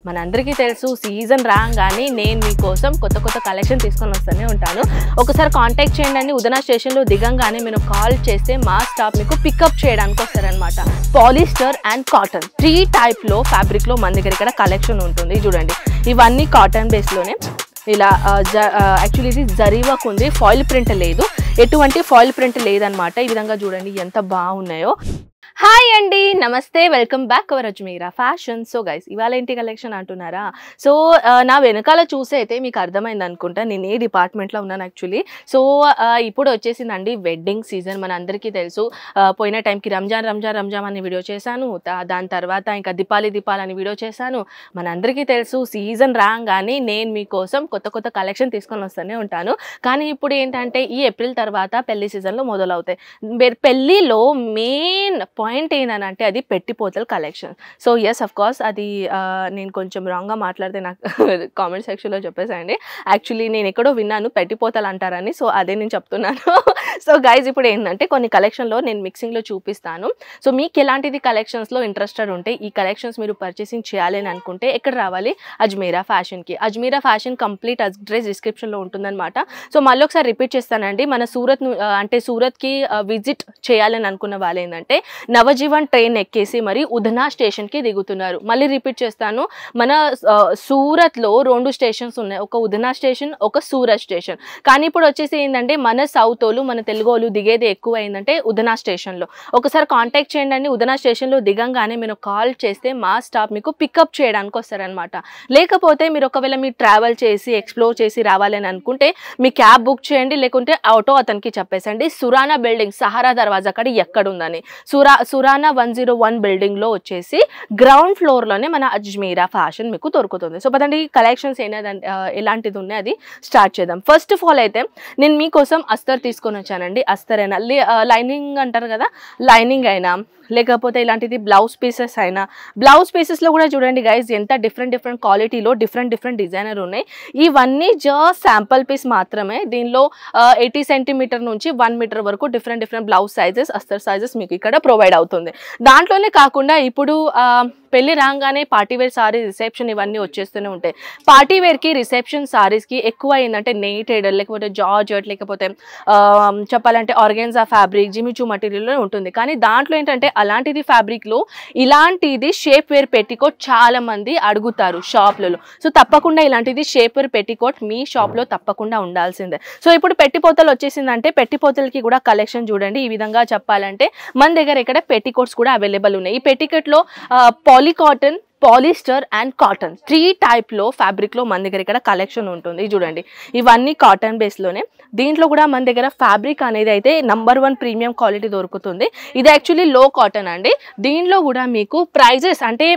మనందరికీ తెలుసు సీజన్ రాగానే నేను మీకోసం కొత్త కొత్త కలెక్షన్ తీసుకొని వస్తూనే ఉంటాను. ఒకసారి కాంటాక్ట్ చేయండి. ఉదనా స్టేషన్లో దిగంగానే మీరు కాల్ చేస్తే మా స్టాఫ్ మీకు పికప్ చేయడానికి వస్తారనమాట. పాలిస్టర్ అండ్ కాటన్ 3 టైప్లో ఫ్యాబ్రిక్లో మన దగ్గర ఇక్కడ కలెక్షన్ ఉంటుంది. చూడండి, ఇవన్నీ కాటన్ బేస్లోనే ఇలా యాక్చువల్లీ ఇది జరీ వర్క్ ఉంది, ఫాయిల్ ప్రింట్ లేదు, ఎటువంటి ఫాయిల్ ప్రింట్ లేదనమాట. ఈ విధంగా చూడండి ఎంత బాగున్నాయో. హాయ్ అండి, నమస్తే, welcome back our Ajmeera fashion. So guys, ఇవాళ ఏంటి కలెక్షన్ అంటున్నారా? సో నా వెనకాల చూసే అయితే మీకు అర్థమైంది అనుకుంటా నేను ఏ డిపార్ట్మెంట్లో ఉన్నాను యాక్చువల్లీ. సో ఇప్పుడు వచ్చేసిందండి వెడ్డింగ్ సీజన్. మన అందరికీ తెలుసు, పోయిన టైంకి రంజాన్ అని వీడియో చేశాను. దాని తర్వాత ఇంకా దీపావళి అని వీడియో చేశాను. మన అందరికీ తెలుసు సీజన్ రాగానే నేను మీకోసం కొత్త కొత్త కలెక్షన్ తీసుకొని వస్తూనే ఉంటాను. కానీ ఇప్పుడు ఏంటంటే ఈ ఏప్రిల్ తర్వాత పెళ్లి సీజన్లో మొదలవుతాయి. పెళ్లిలో మెయిన్ పాయింట్ ఏంటంటే అది పెట్టిపోతల collection. So yes, of course అది నేను కొంచెం రాంగ్గా మాట్లాడితే నాకు కామెంట్ సెక్షన్లో చెప్పేసండి. యాక్చువల్లీ నేను ఎక్కడో విన్నాను పెట్టిపోతలు అంటారని, సో అదే నేను చెప్తున్నాను. సో గైజ్, ఇప్పుడు ఏంటంటే కొన్ని కలెక్షన్లో నేను మిక్సింగ్లో చూపిస్తాను. సో మీకు ఎలాంటిది కలెక్షన్స్లో ఇంట్రెస్టెడ్ ఉంటే, ఈ కలెక్షన్స్ మీరు పర్చేసింగ్ చేయాలి అని అనుకుంటే ఎక్కడ రావాలి? అజ్మీరా ఫ్యాషన్కి. అజ్మీరా ఫ్యాషన్ కంప్లీట్ అడ్రస్ డిస్క్రిప్షన్లో ఉంటుందన్నమాట. సో మళ్ళీ ఒకసారి రిపీట్ చేస్తానండి. మన సూరత్కి విజిట్ చేయాలని అనుకున్న వాళ్ళు ఏంటంటే నవజీవన్ ట్రైన్ ఎక్కేసి మరి ఉదనా స్టేషన్కి దిగుతున్నారు. మళ్ళీ రిపీట్ చేస్తాను, మన సూరత్లో 2 స్టేషన్స్ ఉన్నాయి, ఒక ఉదనా స్టేషన్, ఒక సూరత్ స్టేషన్. కానీ ఇప్పుడు వచ్చేసి ఏంటంటే మన సౌత్ వాళ్ళు, మన తెలుగు వాళ్ళు దిగేది ఎక్కువ అయిందంటే ఉదనా స్టేషన్లో. ఒకసారి కాంటాక్ట్ చేయండి. ఉదనా స్టేషన్లో దిగంగానే మీరు కాల్ చేస్తే మా స్టాఫ్ మీకు పికప్ చేయడానికి వస్తారనమాట. లేకపోతే మీరు ఒకవేళ మీరు ట్రావెల్ చేసి ఎక్స్ప్లోర్ చేసి రావాలని అనుకుంటే మీ క్యాబ్ బుక్ చేయండి, లేకుంటే ఆటో అతనికి చెప్పేసండి సురానా బిల్డింగ్ సహారా దర్వాజా అక్కడ ఎక్కడుందని. సురానా 101 బిల్డింగ్లో వచ్చేసి గ్రౌండ్ ఫ్లోర్లోనే మన అజ్మీరా ఫ్యాషన్ మీకు దొరుకుతుంది. సో పదండి కలెక్షన్స్ ఎలాంటిది ఉన్నాయి అది స్టార్ట్ చేద్దాం. ఫస్ట్ ఆఫ్ ఆల్ అయితే నేను మీకోసం అస్తర్ తీసుకొని వచ్చానండి. అస్తర్ అయినా లైనింగ్ అంటారు కదా, లైనింగ్ అయినా లేకపోతే ఇలాంటిది బ్లౌజ్ పీసెస్ అయినా, బ్లౌజ్ పీసెస్లో కూడా చూడండి గైజ్ ఎంత డిఫరెంట్ క్వాలిటీలో డిఫరెంట్ డిజైనర్ ఉన్నాయి. ఇవన్నీ జస్ట్ శాంపుల్ పీస్ మాత్రమే. దీనిలో 80 సెంటీమీటర్ నుంచి 1 మీటర్ వరకు డిఫరెంట్ బ్లౌజ్ సైజెస్, అస్తర్ సైజెస్ మీకు ఇక్కడ ప్రొవైడ్ అవుతుంది. దాంట్లోనే కాకుండా ఇప్పుడు పెళ్లి రాగానే పార్టీవేర్ సారీ, రిసెప్షన్ ఇవన్నీ వచ్చేస్తూనే ఉంటాయి. పార్టీవేర్కి, రిసెప్షన్ సారీస్కి ఎక్కువ ఏంటంటే నెయిటెడ్, లేకపోతే జార్జెట్, లేకపోతే చెప్పాలంటే ఆర్గాన్జా ఫ్యాబ్రిక్, జిమిచూ మెటీరియల్లో ఉంటుంది. కానీ దాంట్లో ఏంటంటే అలాంటిది ఫ్యాబ్రిక్లో ఇలాంటిది షేప్ వేర్ పెట్టికోట్ చాలా మంది అడుగుతారు షాప్లలో. సో తప్పకుండా ఇలాంటిది షేప్ వేర్ పెట్టికోట్ మీ షాప్లో తప్పకుండా ఉండాల్సిందే. సో ఇప్పుడు పెట్టిపోతలు వచ్చేసిందంటే పెట్టిపోతలకి కూడా కలెక్షన్ చూడండి. ఈ విధంగా చెప్పాలంటే మన దగ్గర ఇక్కడ పెట్టికోట్స్ కూడా అవైలబుల్ ఉన్నాయి. ఈ పెట్టికోట్లో పాలికాటన్, పాలిస్టర్ అండ్ కాటన్ 3 టైప్లో ఫ్యాబ్రిక్లో మన దగ్గర ఇక్కడ కలెక్షన్ ఉంటుంది. చూడండి, ఇవన్నీ కాటన్ బేస్లోనే. దీంట్లో కూడా మన దగ్గర ఫ్యాబ్రిక్ అనేది అయితే నంబర్ 1 ప్రీమియం క్వాలిటీ దొరుకుతుంది. ఇది యాక్చువల్లీ లో కాటన్ అండి. దీంట్లో కూడా మీకు ప్రైజెస్ అంటే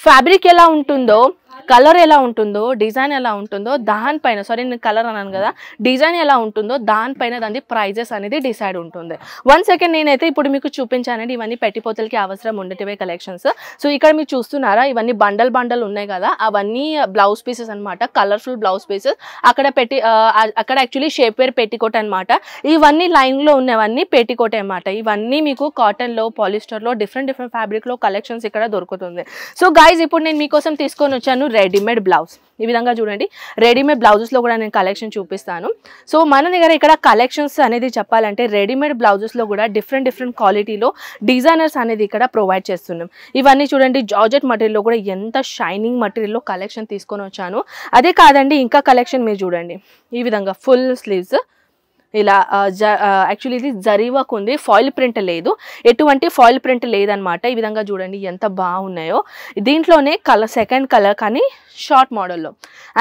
ఫ్యాబ్రిక్ ఎలా ఉంటుందో, కలర్ ఎలా ఉంటుందో, డిజైన్ ఎలా ఉంటుందో దానిపైన, సారీ నేను కలర్ అన్నాను కదా, డిజైన్ ఎలా ఉంటుందో దానిపైన దాని ప్రైజెస్ అనేది డిసైడ్ ఉంటుంది. 1 సెకండ్ నేనైతే ఇప్పుడు మీకు చూపించానండి. ఇవన్నీ పెట్టిపోతలకి అవసరం ఉండేటివే కలెక్షన్స్. సో ఇక్కడ మీరు చూస్తున్నారా, ఇవన్నీ బండల్ ఉన్నాయి కదా, అవన్నీ బ్లౌజ్ పీసెస్ అనమాట, కలర్ఫుల్ బ్లౌజ్ పీసెస్. అక్కడ యాక్చువల్లీ షేప్ వేర్ పెట్టికోట్ అనమాట. ఇవన్నీ లైన్లో ఉన్నవన్నీ పెట్టికోట్ అనమాట. ఇవన్నీ మీకు కాటన్లో, పాలిస్టర్లో, డిఫరెంట్ ఫ్యాబ్రిక్లో కలెక్షన్స్ ఇక్కడ దొరుకుతుంది. సో గైజ్, ఇప్పుడు నేను మీకోసం తీసుకొని వచ్చాను రెడీమేడ్ బ్లౌజ్. ఈ విధంగా చూడండి, రెడీమేడ్ బ్లౌజెస్లో కూడా నేను కలెక్షన్ చూపిస్తాను. సో మన దగ్గర ఇక్కడ కలెక్షన్స్ అనేది చెప్పాలంటే రెడీమేడ్ బ్లౌజెస్లో కూడా డిఫరెంట్ క్వాలిటీలో డిజైనర్స్ అనేది ఇక్కడ ప్రొవైడ్ చేస్తున్నాం. ఇవన్నీ చూడండి, జార్జెట్ మెటీరియల్లో కూడా ఎంత షైనింగ్ మెటీరియల్లో కలెక్షన్ తీసుకొని వచ్చాను. అదే కాదండి, ఇంకా కలెక్షన్ మీరు చూడండి. ఈ విధంగా ఫుల్ స్లీవ్స్ ఇలా యాక్చువల్లీ ఇది జరీ వర్క్ ఉంది, ఫాయిల్ ప్రింట్ లేదు, ఎటువంటి ఫాయిల్ ప్రింట్ లేదనమాట. ఈ విధంగా చూడండి ఎంత బాగున్నాయో. దీంట్లోనే సెకండ్ కలర్ కానీ షార్ట్ మోడల్లో.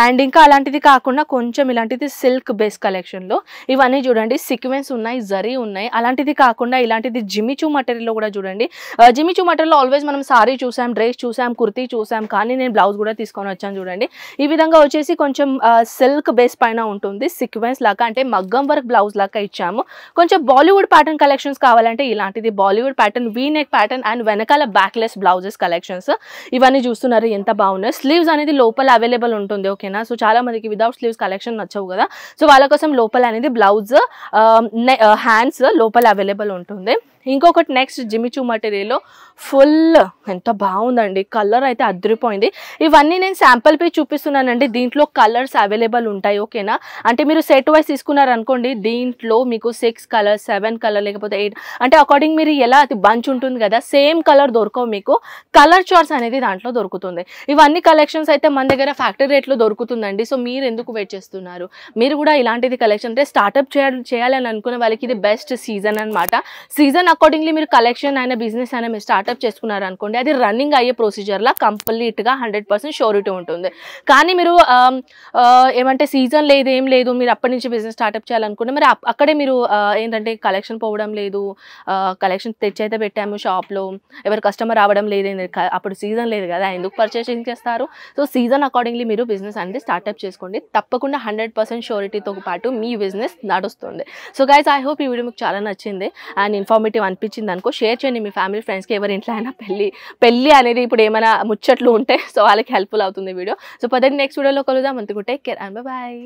అండ్ ఇంకా అలాంటిది కాకుండా కొంచెం ఇలాంటిది సిల్క్ బేస్ కలెక్షన్లో. ఇవన్నీ చూడండి సీక్వెన్స్ ఉన్నాయి, జరీ ఉన్నాయి. అలాంటిది కాకుండా ఇలాంటిది జిమిచూ మెటీరియల్లో కూడా చూడండి. జిమిచూ మెటీరియల్లో ఆల్వేస్ మనం సారీ చూసాం, డ్రెస్ చూసాం, కుర్తీ చూసాం, కానీ నేను బ్లౌజ్ కూడా తీసుకొని వచ్చాను చూడండి. ఈ విధంగా వచ్చేసి కొంచెం సిల్క్ బేస్ పైన ఉంటుంది, సీక్వెన్స్ లాగా, అంటే మగ్గం వర్క్ బ్లౌజ్ లాగా ఇచ్చాము. కొంచెం బాలీవుడ్ ప్యాటర్న్ కలెక్షన్స్ కావాలంటే ఇలాంటిది Bollywood pattern, V neck pattern and వెనకాల బ్యాక్లెస్ బ్లౌజెస్ కలెక్షన్స్. ఇవన్నీ చూస్తున్నారు ఎంత బాగున్నాయి. స్లీవ్స్ అనేది లోపల అవైలబుల్ ఉంటుంది, ఓకేనా. సో చాలా మందికి వితౌట్ స్లీవ్స్ కలెక్షన్ నచ్చవు కదా, సో వాళ్ళ కోసం లోపల అనేది బ్లౌజ్, హ్యాండ్స్ లోపల అవైలబుల్ ఉంటుంది. ఇంకొకటి నెక్స్ట్ జిమిచూ మెటీరియల్లో ఫుల్ ఎంత బాగుందండి, కలర్ అయితే అదిరిపోయింది. ఇవన్నీ నేను శాంపుల్ పీస్ చూపిస్తున్నానండి, దీంట్లో కలర్స్ అవైలబుల్ ఉంటాయి. ఓకేనా, అంటే మీరు సెట్ వైస్ తీసుకున్నారనుకోండి, దీంట్లో మీకు 6 కలర్స్ 7 కలర్ లేకపోతే 8 అంటే అకార్డింగ్ మీరు ఎలా అది బంచ్ ఉంటుంది కదా, సేమ్ కలర్ దొరకవు మీకు, కలర్ చార్ట్స్ అనేది దాంట్లో దొరుకుతుంది. ఇవన్నీ కలెక్షన్స్ అయితే మన దగ్గర ఫ్యాక్టరీ రేట్లో దొరుకుతుందండి. సో మీరు ఎందుకు వెయిట్ చేస్తున్నారు, మీరు కూడా ఇలాంటిది కలెక్షన్ అంటే స్టార్ట్అప్ చేయాలని అనుకునే వాళ్ళకి ఇది బెస్ట్ సీజన్ అనమాట. సీజన్ అకార్డింగ్లీ మీరు కలెక్షన్ అయినా బిజినెస్ అయినా మీరు స్టార్ట్అప్ చేసుకున్నారు అనుకోండి, అది రన్నింగ్ అయ్యే ప్రొసీజర్లా కంప్లీట్గా 100% షూరిటీ ఉంటుంది. కానీ మీరు ఏమంటే సీజన్ లేదు ఏం లేదు, మీరు అప్పటి నుంచి బిజినెస్ స్టార్ట్అప్ చేయాలనుకుంటే మరి అక్కడే మీరు ఏంటంటే కలెక్షన్ పోవడం లేదు, కలెక్షన్ తెచ్చైతే పెట్టాము షాప్లో, ఎవరు కస్టమర్ రావడం లేదు, అప్పుడు సీజన్ లేదు కదా, ఎందుకు పర్చేసింగ్ చేస్తారు. సో సీజన్ అకార్డింగ్లీ మీరు బిజినెస్ అనేది స్టార్ట్అప్ చేసుకోండి, తప్పకుండా 100% షూరిటీతో పాటు మీ బిజినెస్ నడుస్తుంది. సో గైస్, ఐ హోప్ ఈ వీడియో మీకు చాలా నచ్చింది అండ్ ఇన్ఫర్మేటివ్ అనిపించింది అనుకో, షేర్ చేయండి మీ ఫ్యామిలీ ఫ్రెండ్స్కి, ఎవరి ఇంట్లో అయినా పెళ్ళి అనేది ఇప్పుడు ఏమైనా ముచ్చట్లు ఉంటే సో వాళ్ళకి హెల్ప్ఫుల్ అవుతుంది వీడియో. సో పదండి నెక్స్ట్ వీడియోలో కలుద్దాం. అంతకు టేక్ కేర్ అండ్ బాయ్.